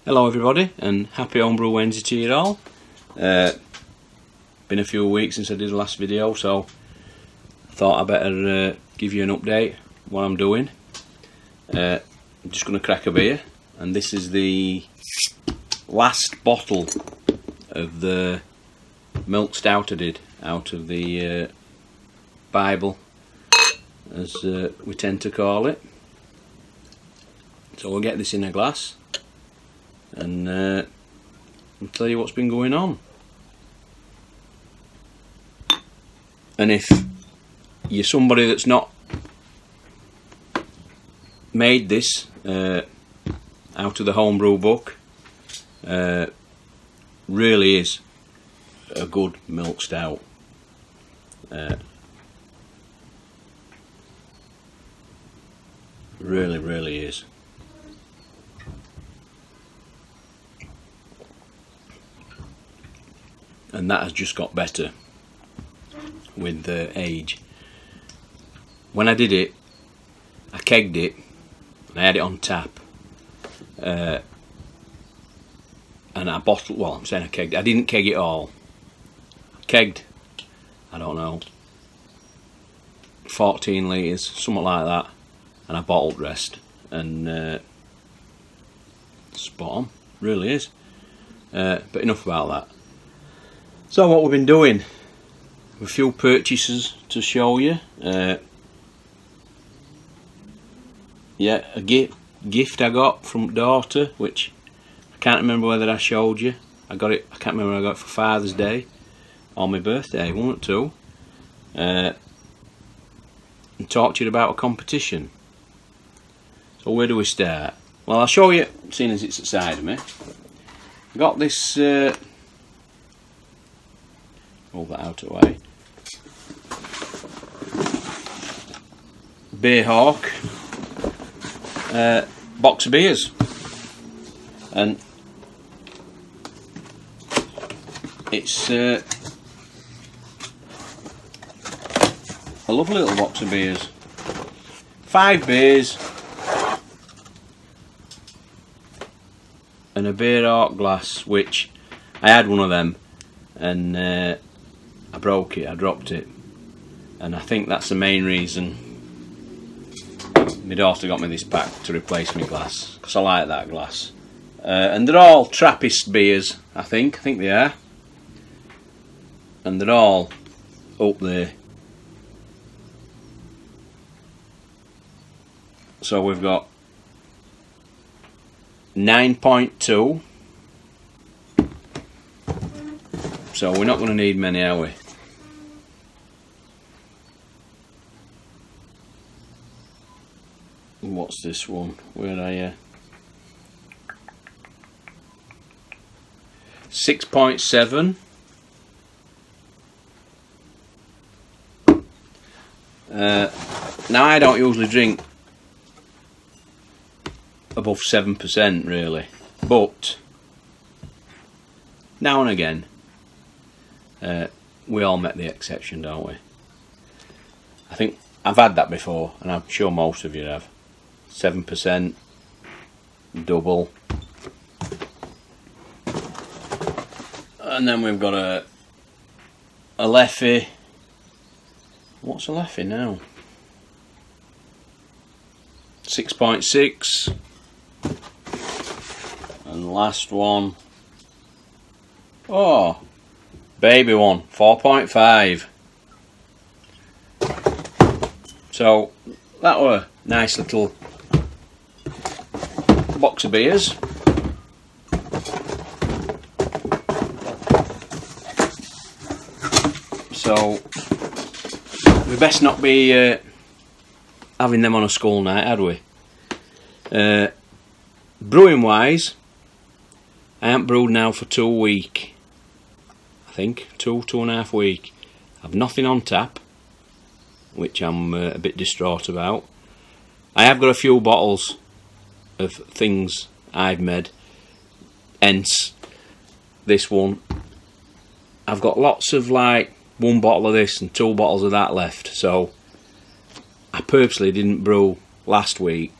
Hello everybody and happy Homebrew Wednesday to you all. Been a few weeks since I did the last video, so I thought I better give you an update what I'm doing. I'm just going to crack a beer, and this is the last bottle of the milk stout I did out of the Bible, as we tend to call it. So we'll get this in a glass and I'll tell you what's been going on. And if you're somebody that's not made this out of the homebrew book, really is a good milk stout. Really is. And that has just got better with age. When I did it, I kegged it and I had it on tap, and I bottled, well, I'm saying I kegged it, I didn't keg it all. I kegged, I don't know, 14 litres, something like that, and I bottled the rest, and spot on, really is. But enough about that. So what we've been doing, a few purchases to show you. Yeah, a gift I got from daughter, which I can't remember whether I showed you. I got it, I can't remember, I got it for Father's Day or my birthday, one or two. And talk to you about a competition. So where do we start? Well, I'll show you, seeing as it's beside of me. I got this, move that out of the way, Beer Hawk box of beers, and it's a lovely little box of beers. 5 beers and a Beer Hawk glass, which I had one of them and I broke it, I dropped it, and I think that's the main reason my daughter got me this pack to replace my glass, because I like that glass. And they're all Trappist beers, I think they are, and they're all up there. So we've got 9.2, so we're not going to need many, are we? What's this one? Where are you? 6.7. Now I don't usually drink above 7% really, but now and again we all make the exception, don't we? I think I've had that before, and I'm sure most of you have. 7%, double, and then we've got a Leffy. What's a Leffy now? 6.6, and the last one, oh, baby one, 4.5. So that were a nice little box of beers. So we best not be having them on a school night, had we? Brewing wise, I haven't brewed now for 2 weeks. I think 2.5 weeks. I've nothing on tap, which I'm a bit distraught about. I have got a few bottles of things I've made, hence this one. I've got lots of, like, 1 bottle of this and 2 bottles of that left, so I purposely didn't brew last week,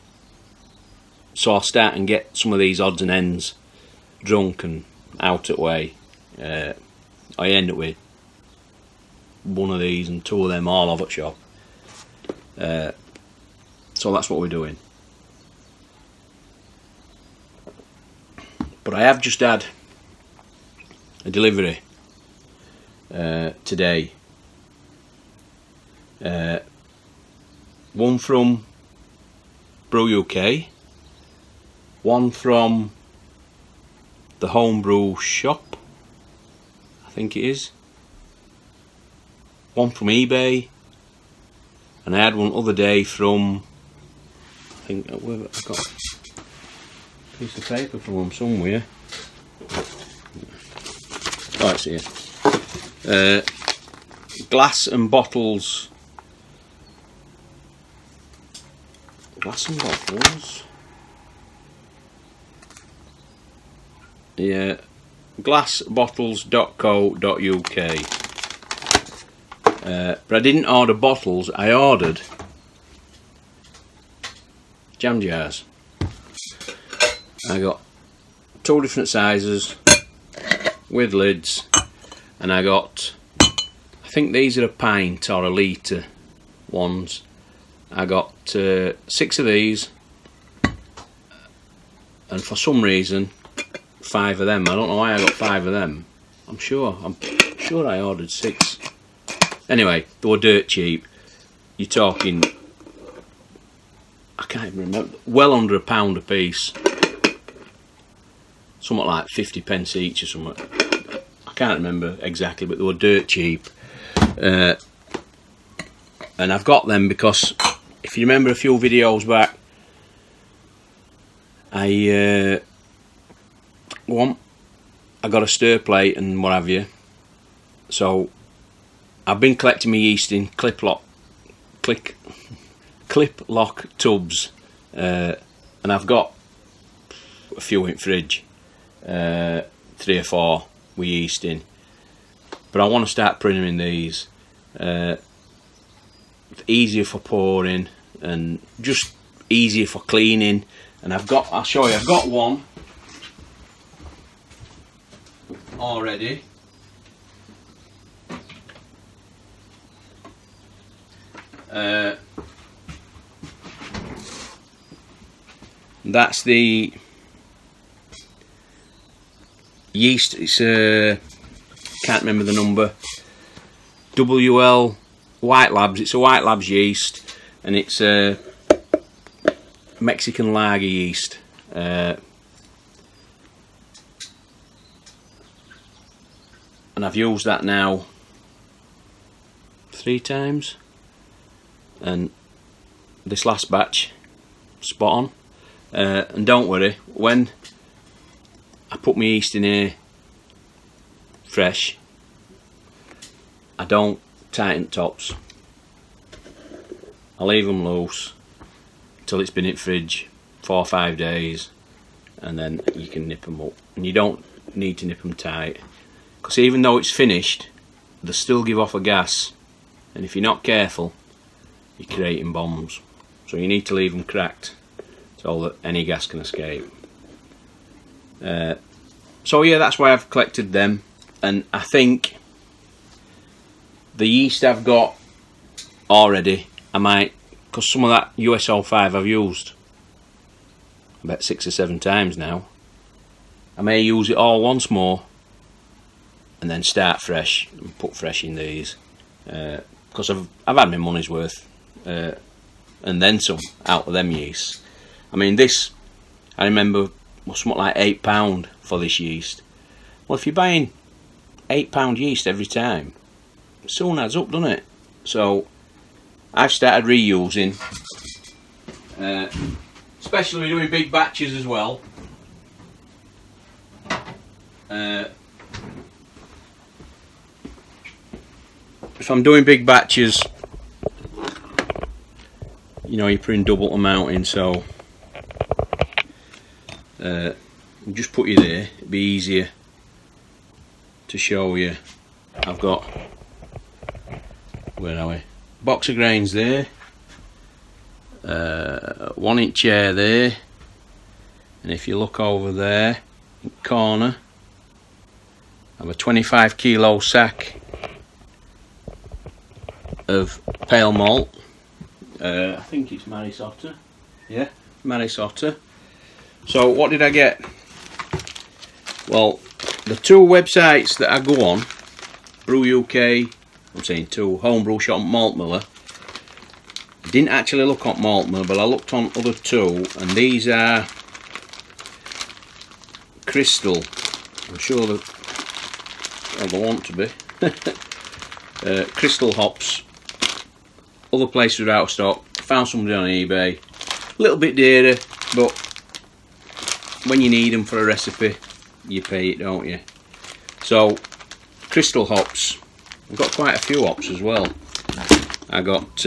so I'll start and get some of these odds and ends drunk and out at way, I end up with one of these and two of them all over at shop. So that's what we're doing. But I have just had a delivery today. One from Brew UK, one from the Homebrew shop, I think it is, one from eBay, and I had one other day from, I think, where have I got a piece of paper from them somewhere. Oh, it's here. Glass and bottles. Glass and bottles. Yeah, glassbottles.co.uk. But I didn't order bottles, I ordered jam jars. I got 2 different sizes with lids, and I got, I think these are a pint or a litre ones. I got 6 of these, and for some reason 5 of them. I don't know why I got 5 of them. I'm sure I ordered 6. Anyway, they were dirt cheap. You're talking, I can't even remember, well under £1 a piece. Something like 50 pence each or something. I can't remember exactly, but they were dirt cheap. And I've got them because, if you remember a few videos back, I got a stir plate and what have you. So I've been collecting my yeast in clip lock tubs, and I've got a few in fridge, 3 or 4 with yeast in. But I want to start putting them in these. Easier for pouring and just easier for cleaning. And I'll show you, I've got one already. That's the yeast. It's can't remember the number. WL White Labs. It's a White Labs yeast, and it's a Mexican lager yeast. And I've used that now 3 times, and this last batch, spot on. And don't worry, when I put my yeast in here fresh, I don't tighten tops. I leave them loose till it's been in fridge 4 or 5 days, and then you can nip them up. And you don't need to nip them tight, because even though it's finished, they still give off a gas, and if you're not careful, you're creating bombs. So you need to leave them cracked so that any gas can escape. So yeah, that's why I've collected them. And I think the yeast I've got already, I might, because some of that US-05 I've used about 6 or 7 times now, I may use it all once more and then start fresh and put fresh in these, because I've had my money's worth, and then some out of them yeasts. I mean, this, I remember, was something like £8 for this yeast. Well, if you're buying £8 yeast every time, it soon adds up, doesn't it? So I've started reusing, especially doing big batches as well. If I'm doing big batches, you know, you're putting double amount in, so just put you there. It'd be easier to show you. I've got, where are we? Box of grains there, 1 inch air there, and if you look over there, corner of a 25 kilo sack of pale malt. I think it's Marisotta. Yeah, Marisotta. So what did I get? Well, the two websites that I go on, Brew UK, I'm saying two, Homebrew Shop and Malt Miller. I didn't actually look on Malt Miller, but I looked on other two, and these are Crystal. I'm sure that, well, they want to be. Crystal hops. Other places are out of stock. Found somebody on eBay. A little bit dearer, but when you need them for a recipe, you pay it, don't you? So, Crystal hops. I've got quite a few hops as well. I got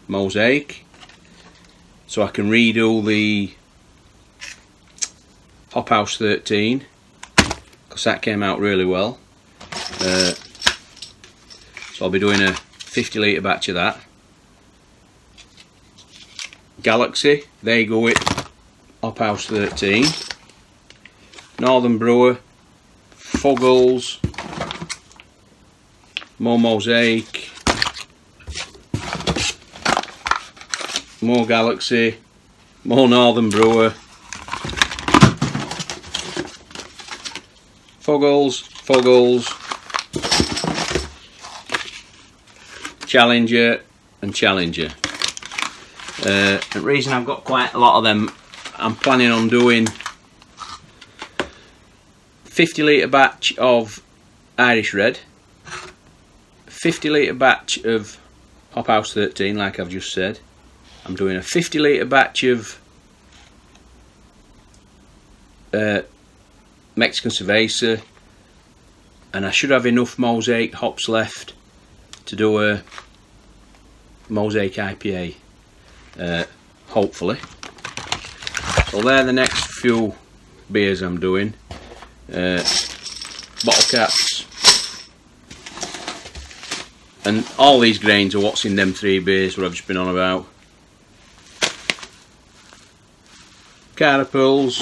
Mosaic, so I can redo the Hop House 13, because that came out really well. So I'll be doing a 50 litre batch of that. Galaxy, there you go with Hop House 13. Northern Brewer, Fuggles, more Mosaic, more Galaxy, more Northern Brewer, Fuggles, Challenger and Challenger. The reason I've got quite a lot of them, I'm planning on doing 50 litre batch of Irish Red, 50 litre batch of Hop House 13 like I've just said. I'm doing a 50 litre batch of Mexican Cerveza, and I should have enough Mosaic hops left to do a Mosaic IPA, hopefully. So they're the next few beers I'm doing. Bottle caps, and all these grains are what's in them three beers what I've just been on about. Carapils,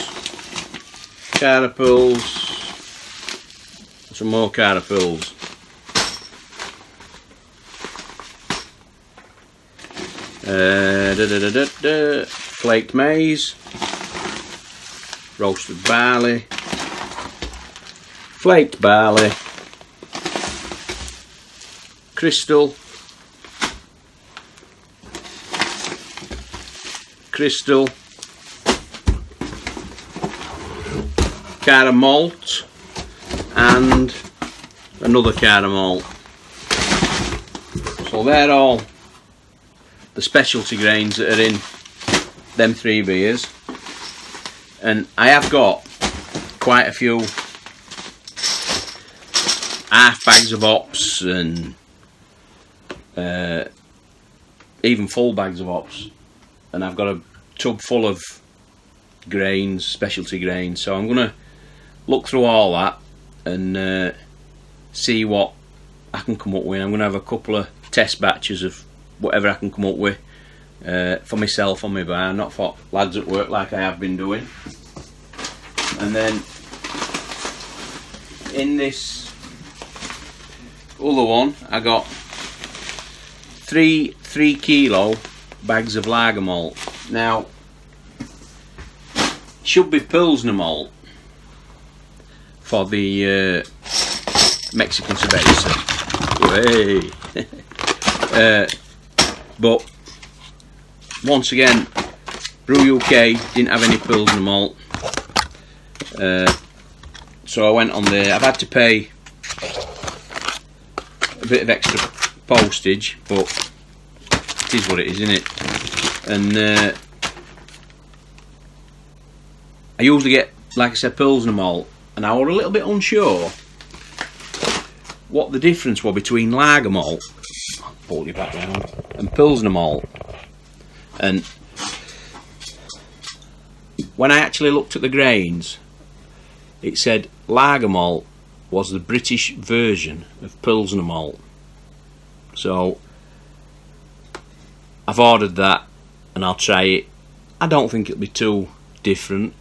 some more Carapils. Flaked maize, roasted barley, flaked barley, Crystal, Cara malt, and another Cara malt. So they're all the specialty grains that are in them three beers, and I have got quite a few half bags of hops and even full bags of hops, and I've got a tub full of grains, specialty grains. So I'm gonna look through all that and see what I can come up with. I'm gonna have a couple of test batches of whatever I can come up with for myself on my bar, not for lads at work like I have been doing. And then in this other one I got three kilo bags of lager malt. Now should be Pilsner malt for the Mexican Cerveza. But once again, Brew UK didn't have any Pilsner malt, so I went on there. I've had to pay a bit of extra postage, but it is what it is, isn't it? And I usually get, like I said, Pilsner malt, and I was a little bit unsure what the difference was between lager malt, pull you back round, and Pilsner malt. And when I actually looked at the grains, it said lager malt was the British version of Pilsner malt. So I've ordered that and I'll try it. I don't think it'll be too different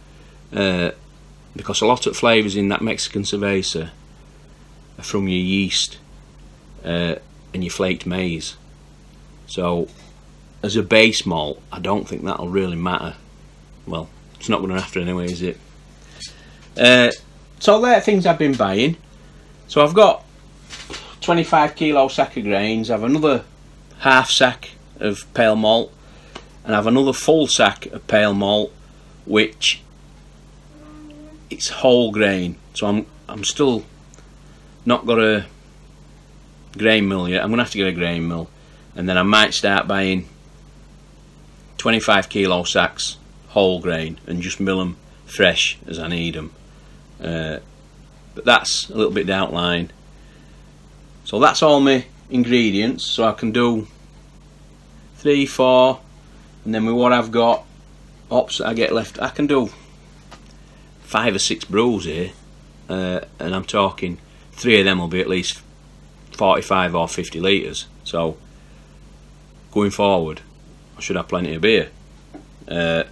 because a lot of flavours in that Mexican cerveza are from your yeast and your flaked maize. So as a base malt, I don't think that'll really matter. Well, it's not going to have to anyway, is it? So they're things I've been buying. So I've got 25 kilo sack of grains. I've another half sack of pale malt, and I've another full sack of pale malt, which it's whole grain. So I'm still not got a grain mill yet. I'm gonna have to get a grain mill, and then I might start buying 25 kilo sacks whole grain and just mill them fresh as I need them. But that's a little bit down the line. So that's all my ingredients. So I can do 3, 4, and then with what I've got, hops that I get left, I can do 5 or 6 brews here, and I'm talking 3 of them will be at least 45 or 50 litres. So going forward, I should have plenty of beer. And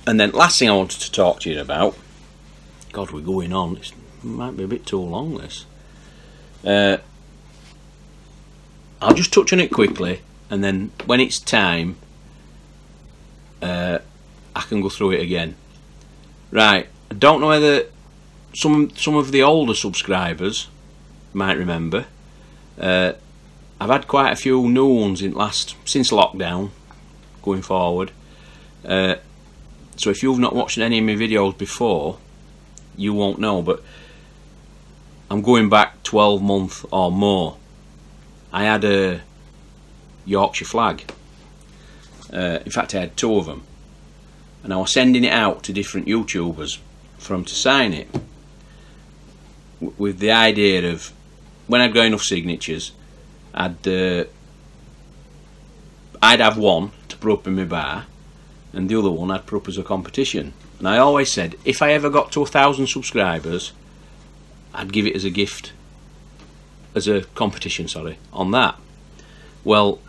then last thing I wanted to talk to you about, God, we're going on, it might be a bit too long this. I'll just touch on it quickly, and then when it's time I can go through it again. Right, I don't know whether some of the older subscribers might remember, I've had quite a few new ones since lockdown going forward. So if you've not watched any of my videos before, you won't know, but I'm going back 12 months or more. I had a Yorkshire flag. In fact, I had 2 of them, and I was sending it out to different YouTubers for them to sign it, with the idea of when I'd got enough signatures, I'd have one to put up in my bar, and the other one I'd put up as a competition. And I always said, if I ever got to 1,000 subscribers, I'd give it as a gift, as a competition, sorry, on that. Well,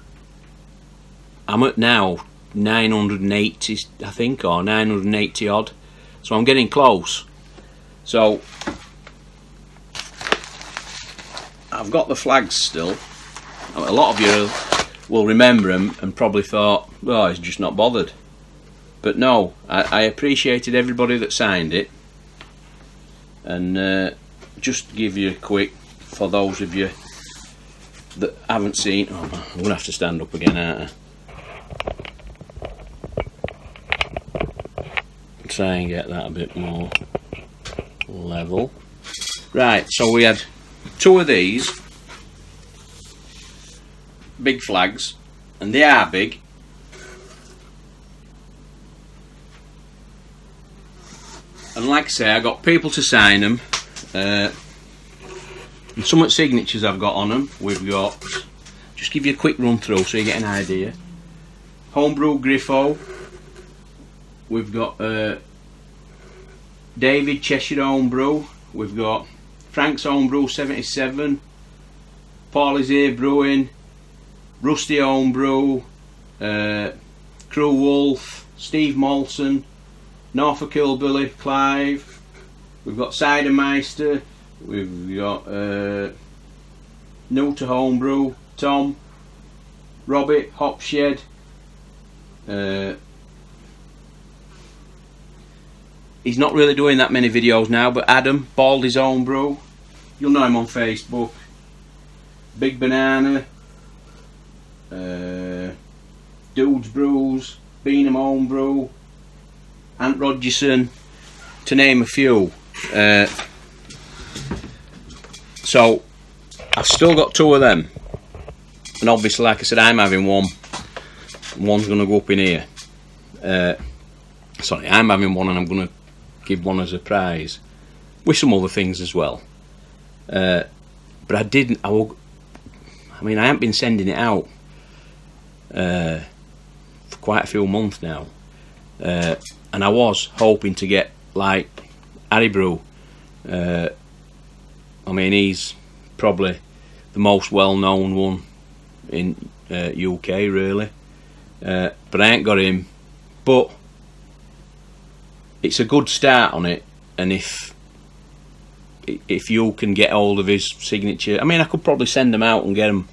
I'm at now 980, I think, or 980 odd, so I'm getting close. So I've got the flags still. A lot of you will remember them and probably thought, oh, he's just not bothered. But no, I appreciated everybody that signed it. And just give you a quick, for those of you that haven't seen, oh, I'm going to have to stand up again, aren't I? Try and get that a bit more level. Right, so we had 2 of these big flags, and they are big. And like I say, I got people to sign them, and some of the signatures I've got on them. We've got, just give you a quick run through so you get an idea. Homebrew Griffo. We've got David Cheshire Homebrew. We've got Frank's Homebrew 77. Paulie's Ear Brewing. Rusty Homebrew. Crew Wolf. Steve Molson. Norfolk Hillbilly, Clive. We've got Cidermeister. We've got New to Homebrew, Tom. Robbie, Hop Shed. He's not really doing that many videos now, but Adam, Baldy's Homebrew. You'll know him on Facebook. Big Banana. Dudes Brews. Beanham Homebrew. Ant Rodgerson, to name a few. So I've still got 2 of them, and obviously, like I said, I'm having one. One's going to go up in here. Sorry, I'm having one, and I'm going to give one as a prize, with some other things as well. But I didn't. I mean, I haven't been sending it out for quite a few months now. And I was hoping to get like Harry Brew. I mean, he's probably the most well-known one in UK, really. But I ain't got him. But it's a good start on it, and if you can get hold of his signature, I mean, I could probably send them out and get them,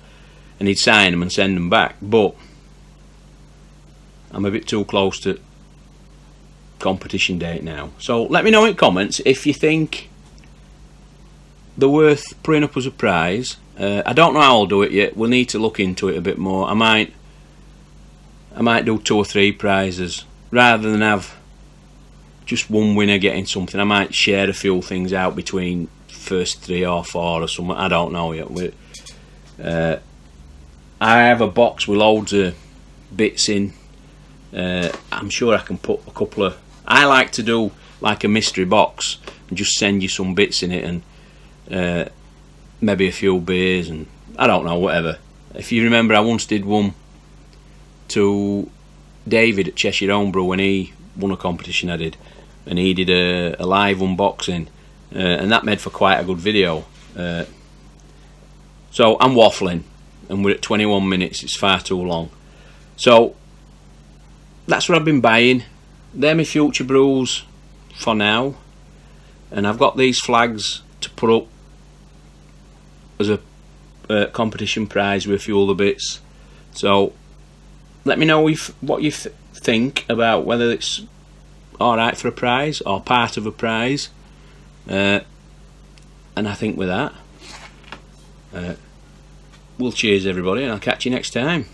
and he'd sign them and send them back, but I'm a bit too close to competition date now. So let me know in comments if you think they're worth putting up as a prize. I don't know how I'll do it yet. We'll need to look into it a bit more. I might do 2 or 3 prizes rather than have just one winner getting something. I might share a few things out between first 3 or 4 or something. I don't know yet. I have a box with loads of bits in. I'm sure I can put a couple of... I like to do like a mystery box and just send you some bits in it, and maybe a few beers, and I don't know, whatever. If you remember, I once did one to David at Cheshire Homebrew when he won a competition I did, and he did a live unboxing, and that made for quite a good video. So I'm waffling, and we're at 21 minutes. It's far too long. So that's what I've been buying. They're my future brews for now, and I've got these flags to put up as a competition prize with a few other bits. So let me know what you think about whether it's alright for a prize or part of a prize. And I think with that, we'll cheers everybody, and I'll catch you next time.